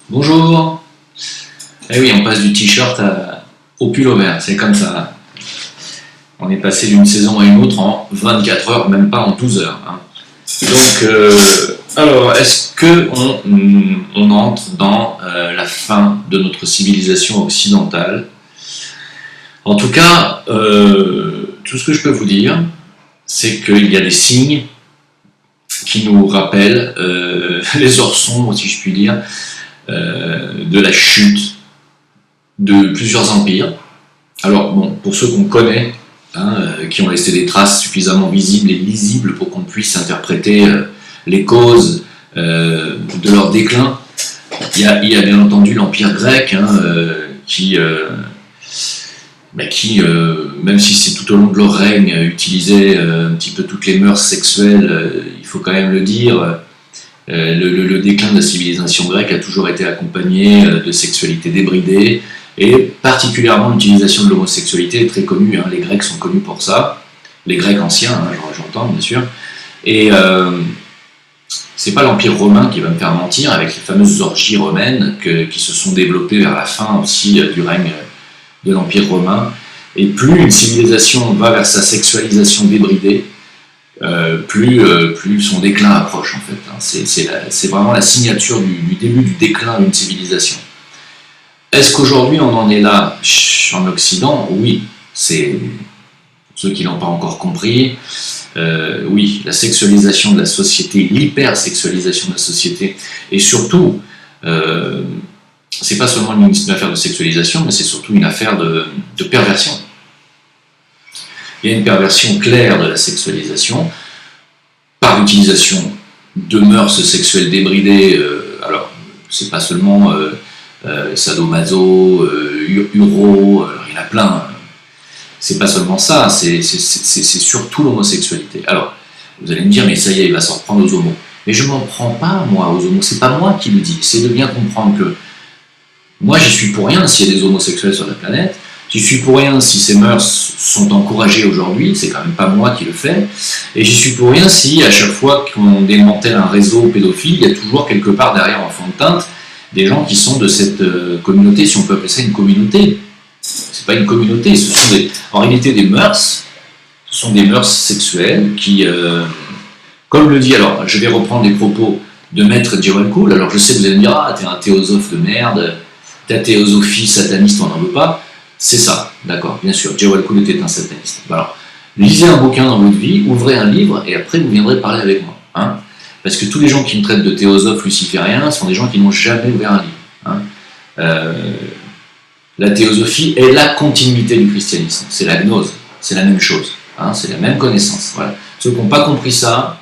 Bonjour. Eh oui, on passe du t-shirt au pull-over, c'est comme ça. On est passé d'une saison à une autre en 24 heures, même pas en 12 heures. Hein. Donc, alors, est-ce qu'on entre dans la fin de notre civilisation occidentale? En tout cas, tout ce que je peux vous dire, c'est qu'il y a des signes qui nous rappellent les heures sombres, si je puis dire, de la chute de plusieurs empires. Alors, bon, pour ceux qu'on connaît, qui ont laissé des traces suffisamment visibles et lisibles pour qu'on puisse interpréter les causes de leur déclin, il y a bien entendu l'Empire grec, qui, même si c'est tout au long de leur règne, utilisait un petit peu toutes les mœurs sexuelles, il faut quand même le dire. Le déclin de la civilisation grecque a toujours été accompagné de sexualité débridée, et particulièrement l'utilisation de l'homosexualité est très connue. Les Grecs sont connus pour ça, les Grecs anciens, j'entends bien sûr. Et c'est pas l'Empire romain qui va me faire mentir, avec les fameuses orgies romaines qui se sont développées vers la fin aussi du règne de l'Empire romain. Et plus une civilisation va vers sa sexualisation débridée, plus son déclin approche en fait. C'est vraiment la signature du début du déclin d'une civilisation. Est-ce qu'aujourd'hui on en est là en Occident? Oui, c'est pour ceux qui ne l'ont pas encore compris. Oui, la sexualisation de la société, l'hypersexualisation de la société, et surtout, c'est pas seulement une affaire de sexualisation, mais c'est surtout une affaire de perversion. Il y a une perversion claire de la sexualisation par l'utilisation de mœurs sexuelles débridées. Alors, c'est pas seulement sadomaso, uro, il y en a plein. C'est pas seulement ça, c'est surtout l'homosexualité. Alors, vous allez me dire, mais ça y est, il va s'en prendre aux homos. Mais je m'en prends pas, moi, aux homos. C'est pas moi qui le dis. C'est de bien comprendre que moi, j'y suis pour rien s'il y a des homosexuels sur la planète. J'y suis pour rien si ces mœurs sont encouragées aujourd'hui, c'est quand même pas moi qui le fais. Et j'y suis pour rien si, à chaque fois qu'on démantèle un réseau pédophile, il y a toujours quelque part derrière, en fond de teinte, des gens qui sont de cette communauté, si on peut appeler ça une communauté. C'est pas une communauté, ce sont en réalité des mœurs, ce sont des mœurs sexuelles qui, comme le dit, alors je vais reprendre les propos de Maître Djewel Cool. Alors je sais que vous allez me dire, t'es un théosophe de merde, ta théosophie sataniste, on n'en veut pas. C'est ça, d'accord, bien sûr, Djewel Cool était un sataniste. Alors, lisez un bouquin dans votre vie, ouvrez un livre, et après vous viendrez parler avec moi. Parce que tous les gens qui me traitent de théosophe luciférien sont des gens qui n'ont jamais ouvert un livre. La théosophie est la continuité du christianisme, c'est la gnose, c'est la même chose, c'est la même connaissance. Voilà. Ceux qui n'ont pas compris ça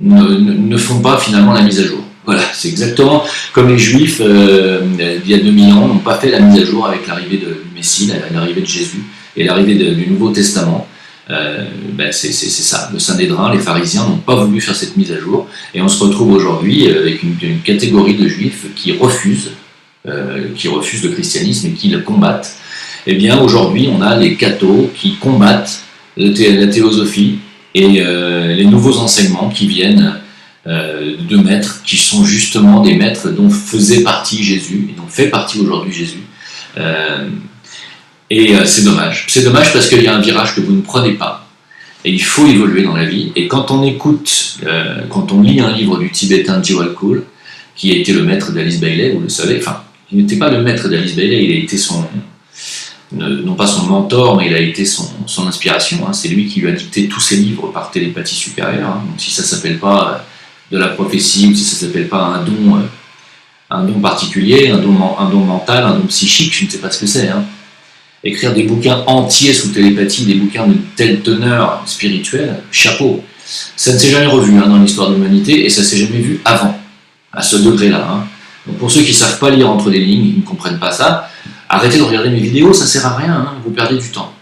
ne font pas finalement la mise à jour. Voilà, c'est exactement comme les Juifs, il y a 2000 ans, n'ont pas fait la mise à jour avec l'arrivée du Messie, l'arrivée de Jésus et l'arrivée du Nouveau Testament. C'est ça, le Sanhédrin, les pharisiens n'ont pas voulu faire cette mise à jour, et on se retrouve aujourd'hui avec une catégorie de Juifs qui refusent le christianisme et qui le combattent. Eh bien, aujourd'hui, on a les cathos qui combattent la théosophie et les nouveaux enseignements qui viennent de maîtres qui sont justement des maîtres dont faisait partie Jésus et dont fait partie aujourd'hui Jésus. C'est dommage. C'est dommage parce qu'il y a un virage que vous ne prenez pas. Et il faut évoluer dans la vie. Et quand on écoute, quand on lit un livre du Tibétain Djewel Cool, qui a été le maître d'Alice Bailey, vous le savez, enfin, il n'était pas le maître d'Alice Bailey, il a été non pas son mentor, mais il a été son inspiration. C'est lui qui lui a dicté tous ses livres par télépathie supérieure. Donc si ça ne s'appelle pas de la prophétie, ou si ça ne s'appelle pas un don particulier, un don mental, un don psychique, je ne sais pas ce que c'est. Écrire des bouquins entiers sous télépathie, des bouquins de telle teneur spirituelle, chapeau. Ça ne s'est jamais revu dans l'histoire de l'humanité, et ça ne s'est jamais vu avant, à ce degré-là. Donc pour ceux qui ne savent pas lire entre les lignes, qui ne comprennent pas ça, arrêtez de regarder mes vidéos, ça ne sert à rien, vous perdez du temps.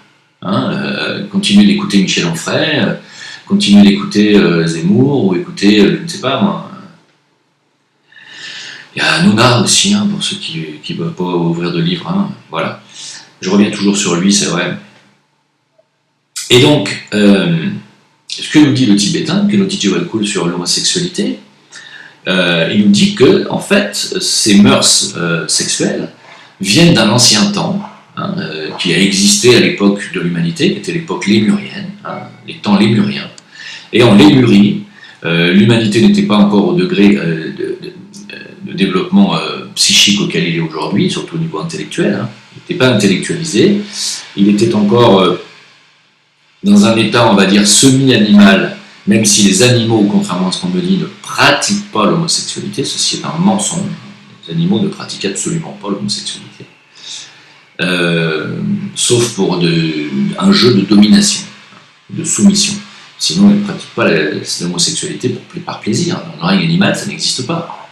Continuez d'écouter Michel Onfray, continuez d'écouter Zemmour, ou écouter, je ne sais pas moi. Il y a Hanouna aussi, pour ceux qui ne peuvent pas ouvrir de livre. Voilà. Je reviens toujours sur lui, c'est vrai. Et donc, ce que nous dit le Tibétain, que nous dit Djewel Cool sur l'homosexualité, il nous dit que, en fait, ces mœurs sexuelles viennent d'un ancien temps, hein, qui a existé à l'époque de l'humanité, qui était l'époque lémurienne, hein, les temps lémuriens. Et en Lémurie, l'humanité n'était pas encore au degré de développement psychique auquel il est aujourd'hui, surtout au niveau intellectuel. Hein. Il n'était pas intellectualisé, il était encore dans un état, on va dire, semi-animal, même si les animaux, contrairement à ce qu'on me dit, ne pratiquent pas l'homosexualité. Ceci est un mensonge. Les animaux ne pratiquent absolument pas l'homosexualité. Sauf pour un jeu de domination, de soumission. Sinon, ils ne pratiquent pas l'homosexualité par plaisir. Dans le règne animal, ça n'existe pas.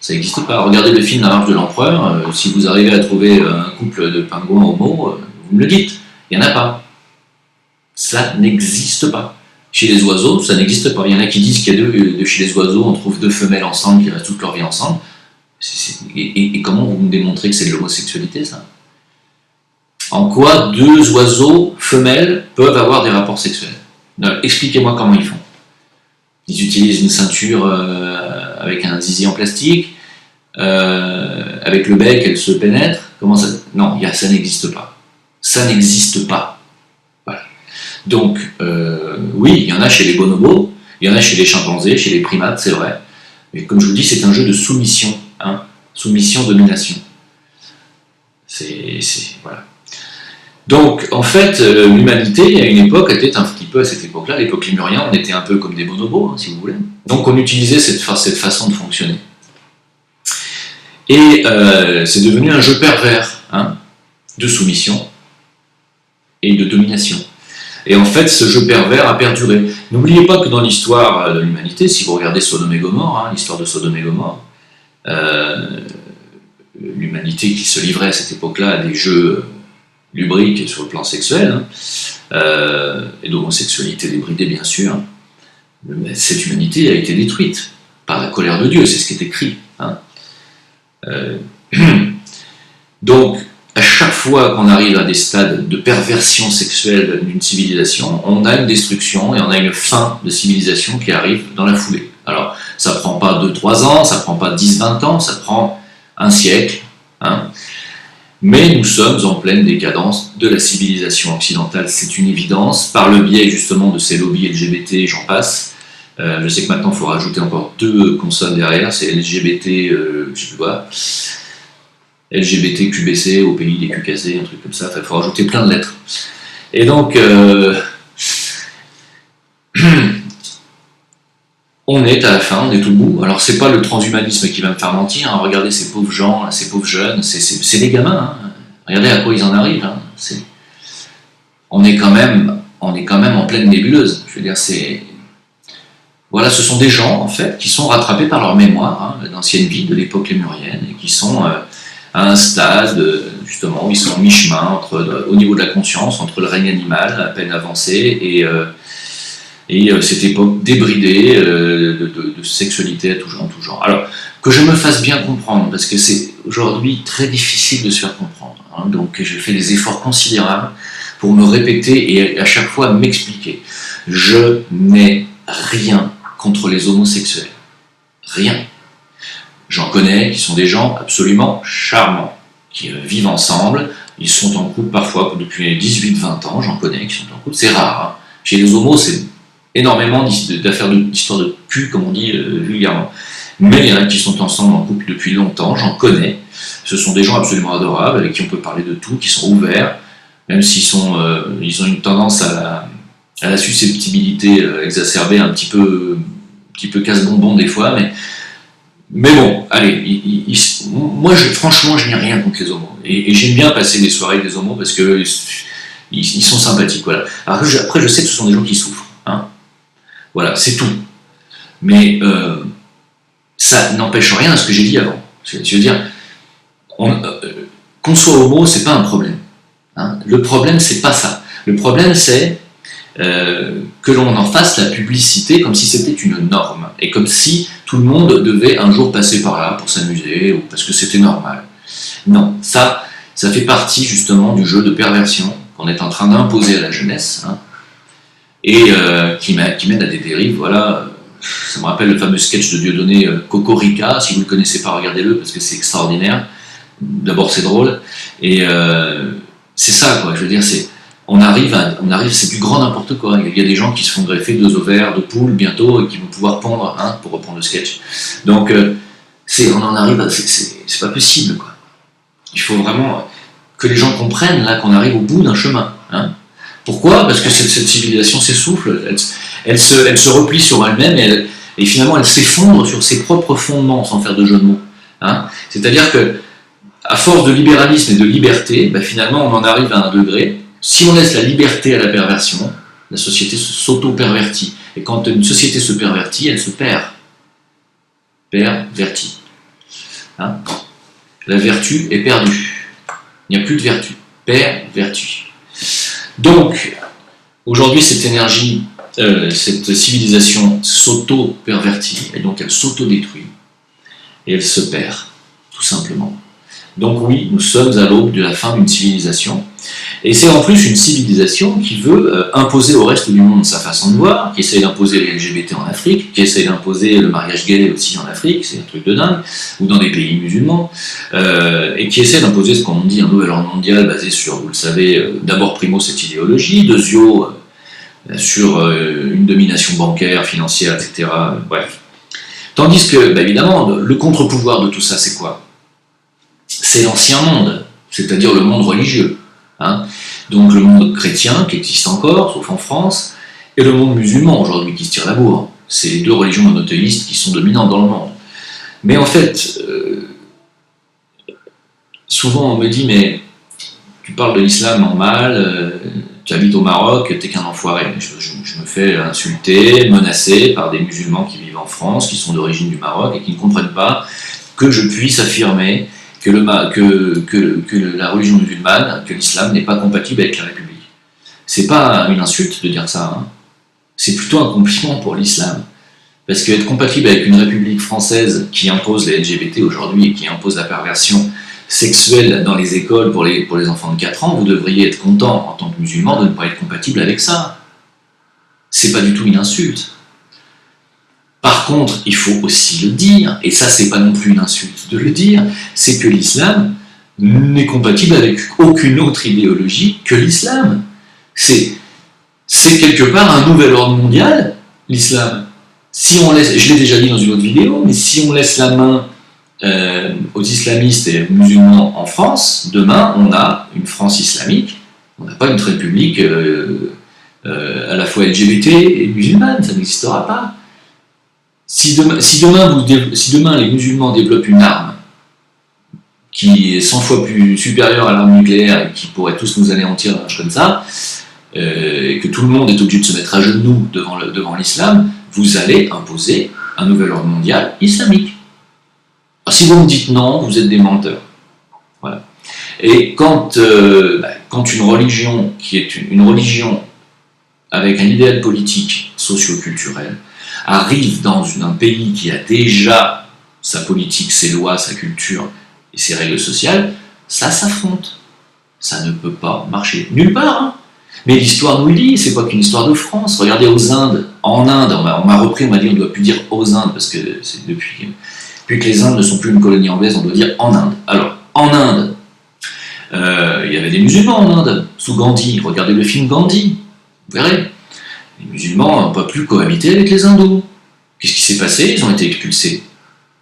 Ça n'existe pas. Regardez le film La Marche de l'Empereur. Si vous arrivez à trouver un couple de pingouins homo, vous me le dites. Il n'y en a pas. Ça n'existe pas. Chez les oiseaux, ça n'existe pas. Il y en a qui disent qu'il y a chez les oiseaux, on trouve 2 femelles ensemble qui restent toute leur vie ensemble. Et comment vous me démontrez que c'est de l'homosexualité, ça? En quoi 2 oiseaux femelles peuvent avoir des rapports sexuels? Expliquez-moi comment ils font. Ils utilisent une ceinture avec un zizi en plastique, avec le bec, elle se pénètre. Comment ça? Non, ça n'existe pas. Ça n'existe pas. Voilà. Donc, oui, il y en a chez les bonobos, il y en a chez les chimpanzés, chez les primates, c'est vrai. Mais comme je vous dis, c'est un jeu de soumission, hein, soumission-domination. Voilà. Donc, en fait, l'humanité, à une époque, était un petit peu à cette époque-là, l'époque lémurienne, on était un peu comme des bonobos, hein, si vous voulez. Donc, on utilisait cette façon de fonctionner. Et c'est devenu un jeu pervers, hein, de soumission et de domination. Et en fait, ce jeu pervers a perduré. N'oubliez pas que dans l'histoire de l'humanité, si vous regardez Sodome et Gomorrhe, hein, l'histoire de Sodome et Gomorrhe, l'humanité qui se livrait à cette époque-là à des jeux lubriques sur le plan sexuel, hein, et d'homosexualité débridée bien sûr, cette humanité a été détruite par la colère de Dieu, c'est ce qui est écrit. Hein. Donc, à chaque fois qu'on arrive à des stades de perversion sexuelle d'une civilisation, on a une destruction et on a une fin de civilisation qui arrive dans la foulée. Alors, ça ne prend pas 2-3 ans, ça ne prend pas 10-20 ans, ça prend un siècle, hein. Mais nous sommes en pleine décadence de la civilisation occidentale, c'est une évidence, par le biais justement de ces lobbies LGBT, j'en passe. Je sais que maintenant il faut rajouter encore 2 consonnes derrière, c'est LGBT, je sais plus quoi, LGBT, QBC, au pays des QKZ, un truc comme ça, il faut rajouter plein de lettres. Et donc, on est à la fin, on est au bout. Alors c'est pas le transhumanisme qui va me faire mentir, hein. Regardez ces pauvres gens, ces pauvres jeunes, c'est des gamins, hein. Regardez à quoi ils en arrivent, hein. On est quand même en pleine nébuleuse. Je veux dire, voilà, ce sont des gens en fait qui sont rattrapés par leur mémoire, hein, d'ancienne vie, de l'époque lémurienne, et qui sont à un stade justement où ils sont mi-chemin au niveau de la conscience entre le règne animal à peine avancé et cette époque débridée de sexualité en tout genre. Alors, que je me fasse bien comprendre, parce que c'est aujourd'hui très difficile de se faire comprendre, hein, donc j'ai fait des efforts considérables pour me répéter et à chaque fois m'expliquer. Je n'ai rien contre les homosexuels. Rien. J'en connais qui sont des gens absolument charmants, qui vivent ensemble, ils sont en couple parfois depuis 18-20 ans, j'en connais qui sont en couple, c'est rare. Hein. Chez les homos, c'est énormément d'histoires de cul, comme on dit vulgairement. Mais il y en a qui sont ensemble en couple depuis longtemps, j'en connais. Ce sont des gens absolument adorables, avec qui on peut parler de tout, qui sont ouverts, même s'ils ils ont une tendance à la susceptibilité exacerbée, un petit peu casse-bonbon des fois, mais bon, allez, moi franchement je n'ai rien contre les homos. Et j'aime bien passer des soirées avec des homos parce que ils sont sympathiques, voilà. Alors après je sais que ce sont des gens qui souffrent, hein. Voilà, c'est tout. Mais ça n'empêche rien à ce que j'ai dit avant. Je veux dire, qu'on soit homo, c'est pas un problème. Hein. Le problème, c'est pas ça. Le problème, c'est que l'on en fasse la publicité comme si c'était une norme, et comme si tout le monde devait un jour passer par là pour s'amuser, ou parce que c'était normal. Non, ça fait partie justement du jeu de perversion qu'on est en train d'imposer à la jeunesse, hein, et qui mène à des dérives, voilà, Ça me rappelle le fameux sketch de Dieudonné, Cocorica. Si vous ne le connaissez pas, regardez-le parce que c'est extraordinaire. D'abord, c'est drôle. Et c'est ça, quoi. Je veux dire, on arrive, c'est du grand n'importe quoi. Il y a des gens qui se font greffer 2 ovaires de poule bientôt et qui vont pouvoir pondre, hein, pour reprendre le sketch. Donc, on en arrive, c'est pas possible, quoi. Il faut vraiment que les gens comprennent là qu'on arrive au bout d'un chemin. Hein. Pourquoi ? Parce que cette civilisation s'essouffle, elle se replie sur elle-même et finalement elle s'effondre sur ses propres fondements, sans faire de jeu de mots. Hein. C'est-à-dire que à force de libéralisme et de liberté, finalement on en arrive à un degré. Si on laisse la liberté à la perversion, la société s'auto-pervertit. Et quand une société se pervertit, elle se perd. Pervertit. Hein. La vertu est perdue. Il n'y a plus de vertu. Pervertu. Donc, aujourd'hui, cette énergie, cette civilisation s'auto-pervertit, et donc elle s'auto-détruit, et elle se perd, tout simplement. Donc oui, nous sommes à l'aube de la fin d'une civilisation, et c'est en plus une civilisation qui veut imposer au reste du monde sa façon de voir, qui essaie d'imposer les LGBT en Afrique, qui essaie d'imposer le mariage gay aussi en Afrique, c'est un truc de dingue, ou dans des pays musulmans, et qui essaie d'imposer ce qu'on dit un nouvel ordre mondial basé sur, vous le savez, d'abord primo cette idéologie, deuxio sur une domination bancaire, financière, etc. Bref. Tandis que, évidemment, le contre-pouvoir de tout ça, c'est quoi ? C'est l'ancien monde, c'est-à-dire le monde religieux. Hein. Donc le monde chrétien qui existe encore, sauf en France, et le monde musulman aujourd'hui qui se tire la bourre. C'est les 2 religions monothéistes qui sont dominantes dans le monde. Mais en fait, souvent on me dit, mais tu parles de l'islam en mal, tu habites au Maroc, t'es qu'un enfoiré. Je me fais insulter, menacer par des musulmans qui vivent en France, qui sont d'origine du Maroc et qui ne comprennent pas que je puisse affirmer que la religion musulmane, que l'islam n'est pas compatible avec la République. C'est pas une insulte de dire ça, hein. C'est plutôt un compliment pour l'islam. Parce qu'être compatible avec une République française qui impose les LGBT aujourd'hui et qui impose la perversion sexuelle dans les écoles pour les enfants de 4 ans, vous devriez être content en tant que musulman de ne pas être compatible avec ça. C'est pas du tout une insulte. Par contre, il faut aussi le dire, et ça c'est pas non plus une insulte de le dire, c'est que l'islam n'est compatible avec aucune autre idéologie que l'islam. C'est quelque part un nouvel ordre mondial, l'islam. Si on laisse, je l'ai déjà dit dans une autre vidéo, mais si on laisse la main aux islamistes et aux musulmans en France, demain on a une France islamique, on n'a pas une république à la fois LGBT et musulmane, ça n'existera pas. Si demain les musulmans développent une arme qui est 100 fois plus supérieure à l'arme nucléaire et qui pourrait tous nous anéantir comme ça, et que tout le monde est obligé de se mettre à genoux devant l'islam, vous allez imposer un nouvel ordre mondial islamique. Alors, si vous me dites non, vous êtes des menteurs. Voilà. Et quand une religion qui est une religion avec un idéal politique, socio-culturel, arrive dans un pays qui a déjà sa politique, ses lois, sa culture et ses règles sociales, ça s'affronte. Ça ne peut pas marcher nulle part. Hein. Mais l'histoire nous le dit, c'est pas qu'une histoire de France. Regardez aux Indes. En Inde, on m'a repris, on m'a dit on ne doit plus dire aux Indes, parce que c'est depuis que les Indes ne sont plus une colonie anglaise, on doit dire en Inde. Alors, en Inde, il y avait des musulmans en Inde, sous Gandhi. Regardez le film Gandhi, vous verrez. Les musulmans n'ont pas pu cohabiter avec les hindous. Qu'est-ce qui s'est passé ? Ils ont été expulsés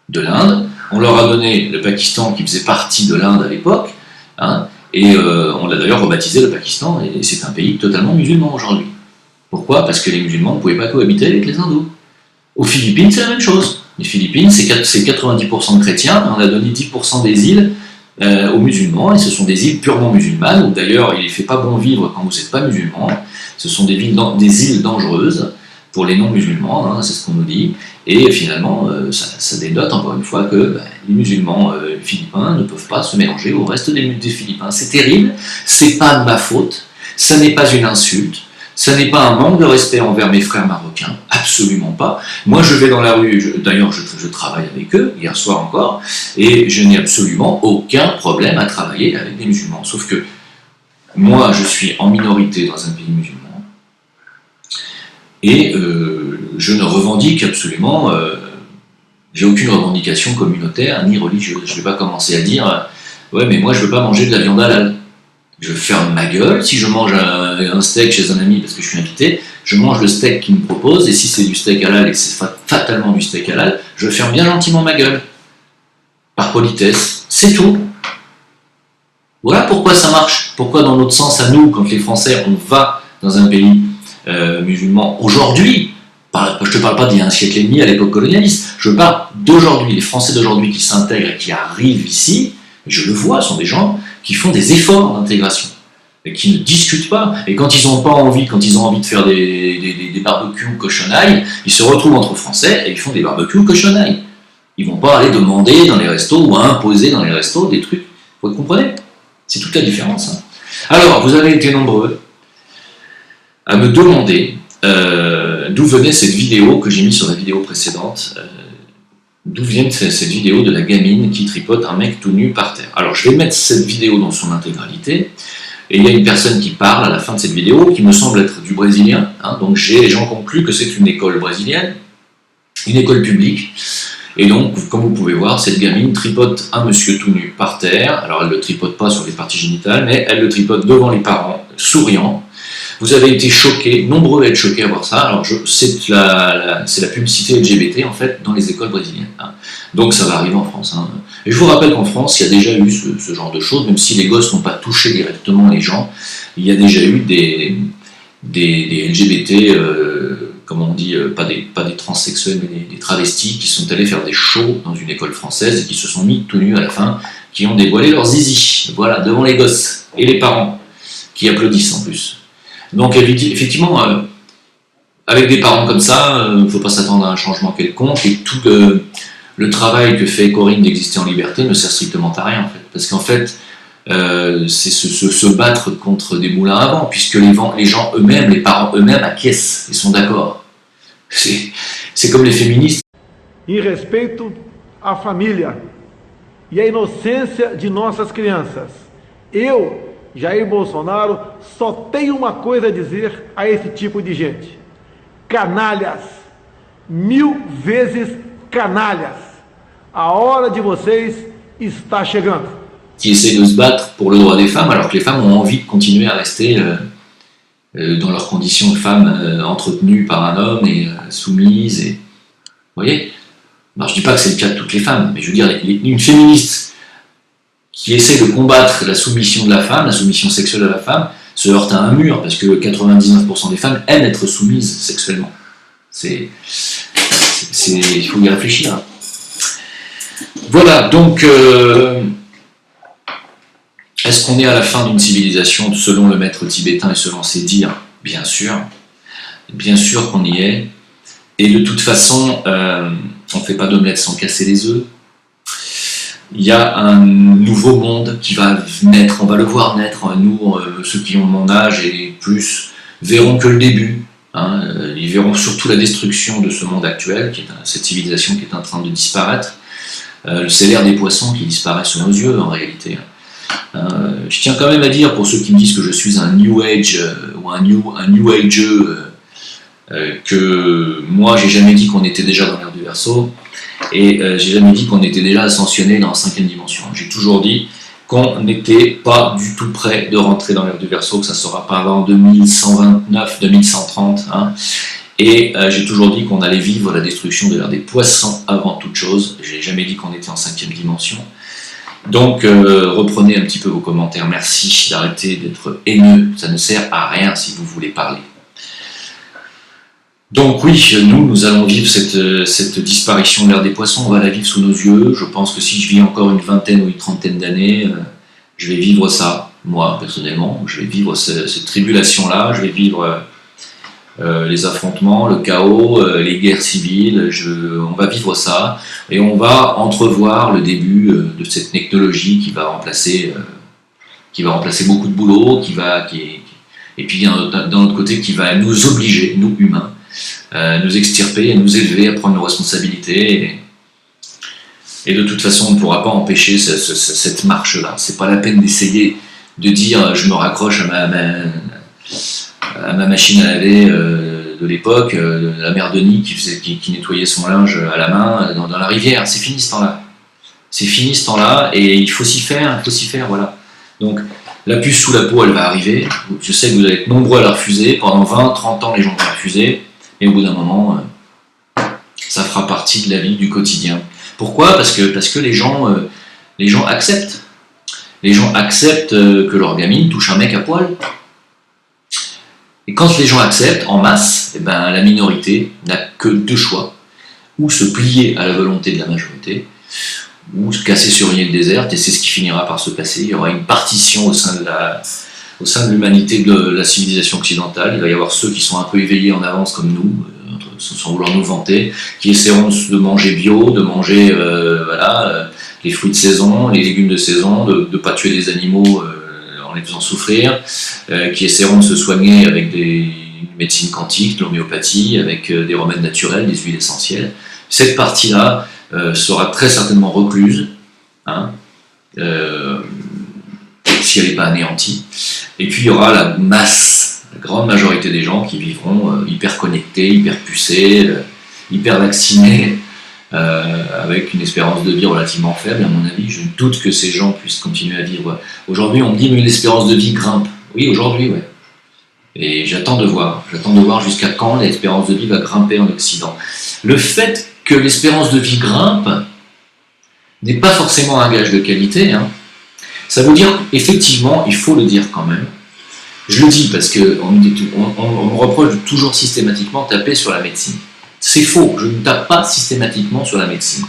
de l'Inde. On leur a donné le Pakistan qui faisait partie de l'Inde à l'époque. Hein, et on l'a d'ailleurs rebaptisé le Pakistan. Et c'est un pays totalement musulman aujourd'hui. Pourquoi ? Parce que les musulmans ne pouvaient pas cohabiter avec les hindous. Aux Philippines, c'est la même chose. Les Philippines, c'est 90% de chrétiens. On a donné 10% des îles aux musulmans. Et ce sont des îles purement musulmanes. Où d'ailleurs, il ne fait pas bon vivre quand vous n'êtes pas musulman. Ce sont des îles dangereuses pour les non-musulmans, hein, c'est ce qu'on nous dit. Et finalement, ça dénote encore une fois que les musulmans philippins ne peuvent pas se mélanger au reste des Philippins. C'est terrible, c'est pas de ma faute, ça n'est pas une insulte, ça n'est pas un manque de respect envers mes frères marocains, absolument pas. Moi, je vais dans la rue, d'ailleurs, je travaille avec eux, hier soir encore, et je n'ai absolument aucun problème à travailler avec des musulmans. Sauf que moi, je suis en minorité dans un pays musulman, et je ne revendique absolument, j'ai aucune revendication communautaire ni religieuse. Je ne vais pas commencer à dire ouais, mais moi je ne veux pas manger de la viande halal. Je ferme ma gueule. Si je mange un steak chez un ami parce que je suis invité, je mange le steak qu'il me propose, et si c'est du steak halal et que c'est fatalement du steak halal, je ferme bien gentiment ma gueule. Par politesse, c'est tout. Voilà pourquoi ça marche. Pourquoi dans notre sens à nous, quand les Français, on va dans un pays musulman aujourd'hui, je ne te parle pas d'il y a un siècle et demi à l'époque colonialiste, je parle d'aujourd'hui, les Français d'aujourd'hui qui s'intègrent et qui arrivent ici, je le vois, sont des gens qui font des efforts d'intégration, et qui ne discutent pas, et quand ils ont envie de faire des barbecues cochonailles, ils se retrouvent entre Français et ils font des barbecues cochonailles. Ils ne vont pas aller demander dans les restos ou imposer dans les restos des trucs, vous comprenez? C'est toute la différence. Hein. Alors, vous avez été nombreux à me demander d'où venait cette vidéo que j'ai mise sur la vidéo précédente, d'où vient cette vidéo de la gamine qui tripote un mec tout nu par terre. Alors je vais mettre cette vidéo dans son intégralité, et il y a une personne qui parle à la fin de cette vidéo qui me semble être du brésilien, hein, donc j'en conclus que c'est une école brésilienne, une école publique, et donc comme vous pouvez voir, cette gamine tripote un monsieur tout nu par terre. Alors elle ne le tripote pas sur les parties génitales, mais elle le tripote devant les parents, souriant. Vous avez été choqués, nombreux à être choqués à voir ça. Alors c'est la publicité LGBT en fait dans les écoles brésiliennes. Hein. Donc ça va arriver en France. Hein. Et je vous rappelle qu'en France, il y a déjà eu ce genre de choses, même si les gosses n'ont pas touché directement les gens, il y a déjà eu des LGBT, comment on dit, pas des transsexuels, mais des travestis qui sont allés faire des shows dans une école française et qui se sont mis tout nus à la fin, qui ont dévoilé leurs zizi, voilà, devant les gosses et les parents, qui applaudissent en plus. Donc effectivement, avec des parents comme ça, il ne faut pas s'attendre à un changement quelconque, et tout le travail que fait Corinne d'exister en liberté ne sert strictement à rien en fait. Parce qu'en fait, c'est se battre contre des moulins à vent, puisque les gens eux-mêmes, les parents eux-mêmes acquiescent et sont d'accord. C'est comme les féministes. Em respeito à família e à inocência de nossas crianças, eu, Jair Bolsonaro, só tenho uma coisa a dizer a esse tipo de gente: canalhas, 1000 vezes canalhas. A hora de vocês está chegando. Qui essaient de se battre pour le droit des femmes, alors que les femmes ont envie de continuer à rester dans leurs conditions de femmes entretenues par un homme et soumises. Et... Vous voyez? Alors, je ne dis pas que c'est le cas de toutes les femmes, mais je veux dire, une féministe qui essaie de combattre la soumission de la femme, la soumission sexuelle de la femme, se heurte à un mur, parce que 99% des femmes aiment être soumises sexuellement. Il faut y réfléchir. Voilà, donc, est-ce qu'on est à la fin d'une civilisation selon le maître tibétain et selon ses dires? Bien sûr qu'on y est. Et de toute façon, on ne fait pas d'omelette sans casser les œufs. Il y a un nouveau monde qui va naître, on va le voir naître. Nous, ceux qui ont mon âge et plus, verront que le début. Hein. Ils verront surtout la destruction de ce monde actuel, cette civilisation qui est en train de disparaître. C'est l'ère des poissons qui disparaît sous nos yeux en réalité. Je tiens quand même à dire, pour ceux qui me disent que je suis un New Age ou un New Ageux, que moi j'ai jamais dit qu'on était déjà dans l'ère du Verseau, et j'ai jamais dit qu'on était déjà ascensionné dans la 5e dimension. J'ai toujours dit qu'on n'était pas du tout prêt de rentrer dans l'ère du Verseau, que ça ne sera pas avant 2129, 2130. Hein. Et j'ai toujours dit qu'on allait vivre la destruction de l'ère des poissons avant toute chose. J'ai jamais dit qu'on était en 5e dimension. Donc reprenez un petit peu vos commentaires. Merci d'arrêter d'être haineux. Ça ne sert à rien si vous voulez parler. Donc oui, nous allons vivre cette disparition de l'ère des poissons. On va la vivre sous nos yeux. Je pense que si je vis encore une vingtaine ou une trentaine d'années, je vais vivre ça. Moi, personnellement, je vais vivre cette tribulation-là. Je vais vivre les affrontements, le chaos, les guerres civiles, on va vivre ça, et on va entrevoir le début de cette technologie qui va remplacer beaucoup de boulot, et puis d'un autre côté qui va nous obliger, nous humains, nous extirper, à nous élever, à prendre nos responsabilités, et de toute façon on ne pourra pas empêcher cette marche-là. C'est pas la peine d'essayer de dire je me raccroche à ma machine à laver de l'époque, la mère Denis qui nettoyait son linge à la main dans la rivière. C'est fini ce temps-là. C'est fini ce temps-là, et il faut s'y faire, voilà. Donc, la puce sous la peau, elle va arriver. Je sais que vous allez être nombreux à la refuser. Pendant 20, 30 ans, les gens vont la refuser. Et au bout d'un moment, ça fera partie de la vie, du quotidien. Pourquoi ? Parce que les gens acceptent. Les gens acceptent que leur gamine touche un mec à poil. Et quand les gens acceptent en masse, eh ben, la minorité n'a que deux choix. Ou se plier à la volonté de la majorité, ou se casser sur une île déserte, et c'est ce qui finira par se passer. Il y aura une partition au sein de l'humanité, de la civilisation occidentale. Il va y avoir ceux qui sont un peu éveillés en avance comme nous, sans vouloir nous vanter, qui essaieront de manger bio, de manger les fruits de saison, les légumes de saison, de ne pas tuer des animaux en les faisant souffrir, qui essaieront de se soigner avec une médecine quantique, de l'homéopathie, avec des remèdes naturels, des huiles essentielles. Cette partie-là sera très certainement recluse, si elle n'est pas anéantie. Et puis il y aura la masse, la grande majorité des gens qui vivront hyper connectés, hyper pucés, hyper vaccinés, avec une espérance de vie relativement faible, à mon avis. Je doute que ces gens puissent continuer à vivre. Aujourd'hui, on me dit mais l'espérance de vie grimpe. Oui, aujourd'hui, ouais. Et j'attends de voir jusqu'à quand l'espérance de vie va grimper en Occident. Le fait que l'espérance de vie grimpe n'est pas forcément un gage de qualité. Ça veut dire, effectivement, il faut le dire quand même. Je le dis parce qu'on me reproche de toujours systématiquement taper sur la médecine. C'est faux, je ne tape pas systématiquement sur la médecine.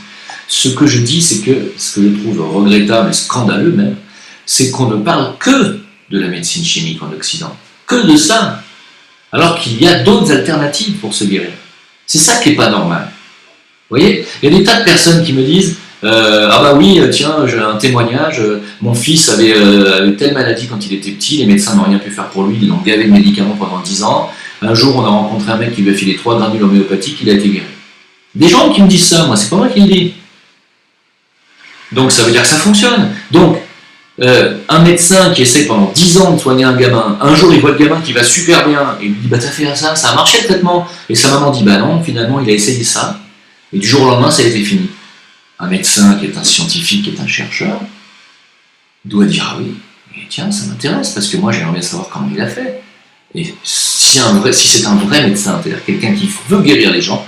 Ce que je dis, c'est que ce que je trouve regrettable et scandaleux même, c'est qu'on ne parle que de la médecine chimique en Occident. Que de ça, alors qu'il y a d'autres alternatives pour se guérir. C'est ça qui n'est pas normal. Vous voyez, il y a des tas de personnes qui me disent ah bah oui, tiens, j'ai un témoignage, mon fils avait telle maladie quand il était petit, les médecins n'ont rien pu faire pour lui, ils l'ont gavé de médicaments pendant 10 ans, un jour on a rencontré un mec qui lui a filé 3 granules homéopathiques, il a été guéri. Des gens qui me disent ça, moi c'est pas moi qui le dis. Donc ça veut dire que ça fonctionne. Donc, un médecin qui essaie pendant 10 ans de soigner un gamin, un jour il voit le gamin qui va super bien, et il lui dit bah t'as fait ça a marché le traitement. Et sa maman dit bah non, finalement il a essayé ça, et du jour au lendemain ça a été fini. Un médecin qui est un scientifique, qui est un chercheur, doit dire ah oui, mais tiens ça m'intéresse, parce que moi j'aimerais bien savoir comment il a fait. Et si c'est un vrai médecin, c'est-à-dire quelqu'un qui veut guérir les gens,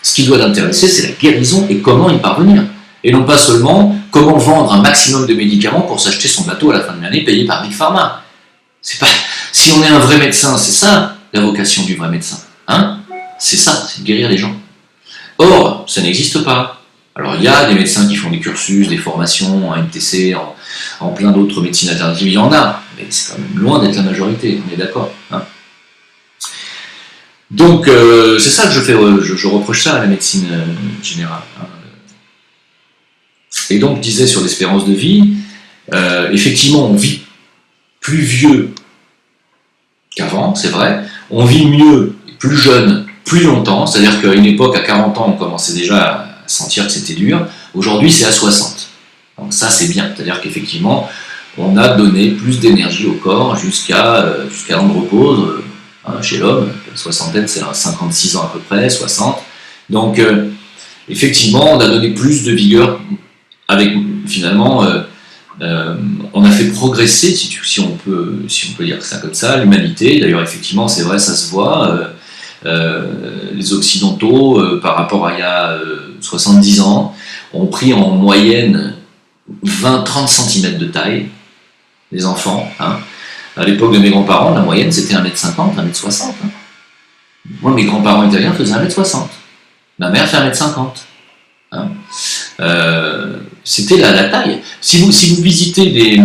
ce qui doit l'intéresser c'est la guérison et comment y parvenir. Et non pas seulement comment vendre un maximum de médicaments pour s'acheter son bateau à la fin de l'année payé par Big Pharma. Si on est un vrai médecin, c'est ça la vocation du vrai médecin. C'est ça, c'est de guérir les gens. Or, ça n'existe pas. Alors il y a des médecins qui font des cursus, des formations en MTC, en plein d'autres médecines alternatives, il y en a, mais c'est quand même loin d'être la majorité, on est d'accord. Donc c'est ça que je reproche ça à la médecine générale. Et donc, je disais sur l'espérance de vie, effectivement, on vit plus vieux qu'avant, c'est vrai. On vit mieux, plus jeune, plus longtemps. C'est-à-dire qu'à une époque, à 40 ans, on commençait déjà à sentir que c'était dur. Aujourd'hui, c'est à 60. Donc ça, c'est bien. C'est-à-dire qu'effectivement, on a donné plus d'énergie au corps jusqu'à l'an de repose. Chez l'homme, la soixantaine, c'est à 56 ans à peu près, 60. Donc, effectivement, on a donné plus de vigueur. Avec finalement, on a fait progresser, si on peut dire ça comme ça, l'humanité. D'ailleurs, effectivement, c'est vrai, ça se voit. Les Occidentaux, par rapport à il y a 70 ans, ont pris en moyenne 20-30 cm de taille, les enfants. À l'époque de mes grands-parents, la moyenne c'était 1m50, 1m60. Moi, mes grands-parents italiens faisaient 1m60. Ma mère fait 1m50. C'était la taille. Si vous visitez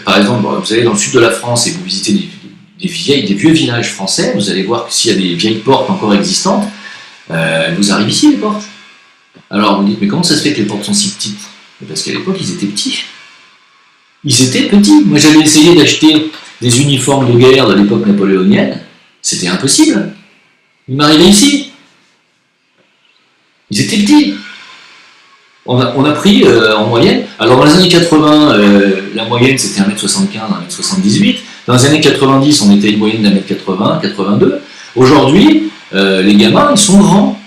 par exemple, vous allez dans le sud de la France et vous visitez des vieux villages français, vous allez voir que s'il y a des vieilles portes encore existantes, vous arrivez ici les portes. Alors vous dites, mais comment ça se fait que les portes sont si petites? Parce qu'à l'époque ils étaient petits. Ils étaient petits. Moi j'avais essayé d'acheter des uniformes de guerre de l'époque napoléonienne, c'était impossible. Ils m'arrivaient ici. Ils étaient petits. On a pris en moyenne, alors dans les années 80, la moyenne c'était 1m75, 1m78, dans les années 90 on était une moyenne d'1m80, 82, aujourd'hui les gamins, ils sont grands.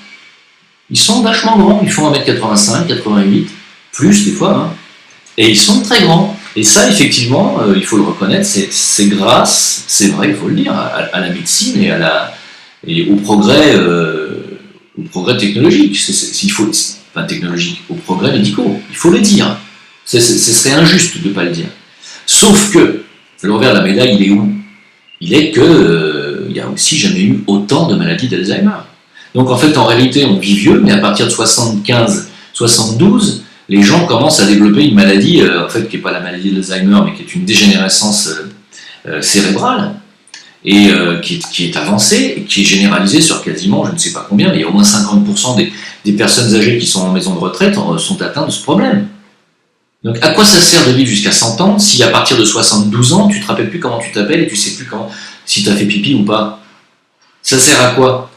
Ils sont vachement grands. Ils font 1m85, 88, plus des fois. Hein. Et ils sont très grands. Et ça, effectivement, il faut le reconnaître, c'est grâce, c'est vrai, il faut le dire, à la médecine et au progrès technologique. Technologique, aux progrès médicaux. Il faut le dire. Ce serait injuste de ne pas le dire. Sauf que le revers de la médaille, il est où? Il est que il n'y a aussi jamais eu autant de maladies d'Alzheimer. Donc en fait, en réalité, on vit vieux, mais à partir de 75, 72, les gens commencent à développer une maladie, en fait, qui n'est pas la maladie d'Alzheimer, mais qui est une dégénérescence cérébrale, et qui est avancée, et qui est généralisée sur quasiment, je ne sais pas combien, mais il y a au moins 50% des personnes âgées qui sont en maison de retraite sont atteintes de ce problème. Donc à quoi ça sert de vivre jusqu'à 100 ans si à partir de 72 ans, tu ne te rappelles plus comment tu t'appelles et tu ne sais plus si tu as fait pipi ou pas? Ça sert à quoi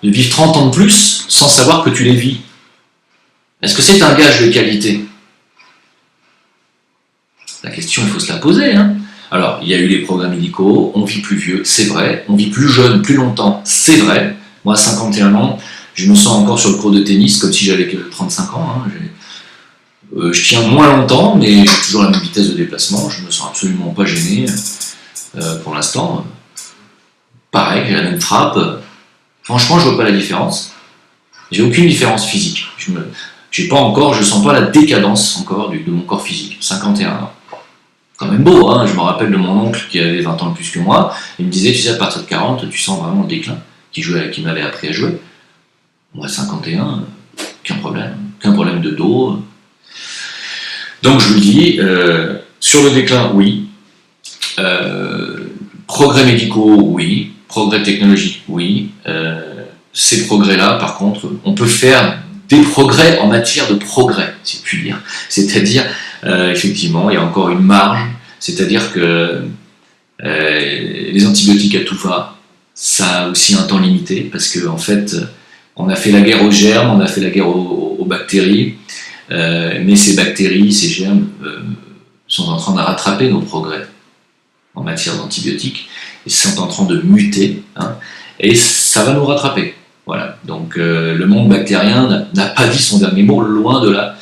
de vivre 30 ans de plus sans savoir que tu les vis? Est-ce que c'est un gage de qualité? La question, il faut se la poser. Hein. Alors, il y a eu les progrès médicaux, on vit plus vieux, c'est vrai. On vit plus jeune, plus longtemps, c'est vrai. Moi, à 51 ans, je me sens encore sur le court de tennis comme si j'avais 35 ans. Hein. Je tiens moins longtemps, mais j'ai toujours la même vitesse de déplacement. Je ne me sens absolument pas gêné pour l'instant. Pareil, j'ai la même frappe. Franchement, je ne vois pas la différence. J'ai aucune différence physique. Je sens pas la décadence encore de mon corps physique. 51 ans. Quand même beau, hein. Je me rappelle de mon oncle qui avait 20 ans de plus que moi. Il me disait, tu sais, à partir de 40, tu sens vraiment le déclin. Qui m'avait appris à jouer. Moi, 51, aucun problème de dos. Donc je vous le dis, sur le déclin, oui. Progrès médicaux, oui. Progrès technologiques, oui. Ces progrès-là, par contre, on peut faire des progrès en matière de progrès, si je puis dire. C'est-à-dire, effectivement, il y a encore une marge. C'est-à-dire que les antibiotiques à tout va, ça a aussi un temps limité, parce qu'en fait, on a fait la guerre aux germes, on a fait la guerre aux bactéries, mais ces bactéries, ces germes sont en train de rattraper nos progrès en matière d'antibiotiques, ils sont en train de muter, hein, et ça va nous rattraper. Voilà, donc le monde bactérien n'a pas dit son dernier mot, loin de là.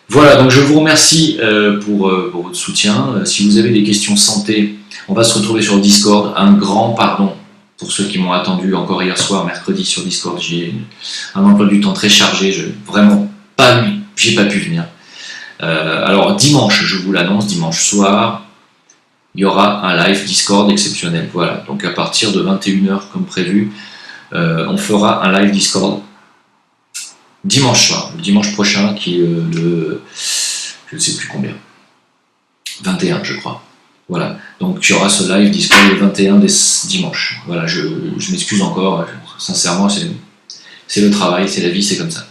Voilà, donc je vous remercie pour votre soutien. Si vous avez des questions santé, on va se retrouver sur Discord. Un grand pardon pour ceux qui m'ont attendu encore hier soir, mercredi sur Discord. J'ai un emploi du temps très chargé, j'ai pas pu venir. Alors dimanche, je vous l'annonce, dimanche soir, il y aura un live Discord exceptionnel. Voilà, donc à partir de 21h comme prévu, on fera un live Discord dimanche soir, le dimanche prochain, qui est le je ne sais plus combien, 21 je crois. Voilà, donc il y aura ce live Discord le 21 dimanche. Voilà, je m'excuse encore, sincèrement, c'est le travail, c'est la vie, c'est comme ça.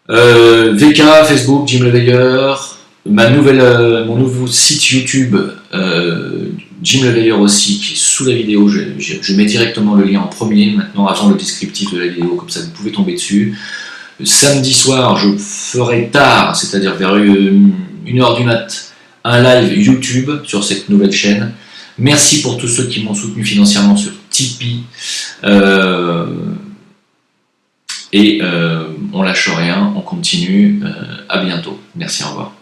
VK, Facebook, Jim Leveilleur, mon nouveau site YouTube, Jim Leveilleur aussi, qui est sous la vidéo. Je mets directement le lien en premier, maintenant, avant le descriptif de la vidéo, comme ça vous pouvez tomber dessus. Samedi soir, je ferai tard, c'est-à-dire vers 1h du mat', un live YouTube sur cette nouvelle chaîne. Merci pour tous ceux qui m'ont soutenu financièrement sur Tipeee. On lâche rien, on continue. À bientôt. Merci, au revoir.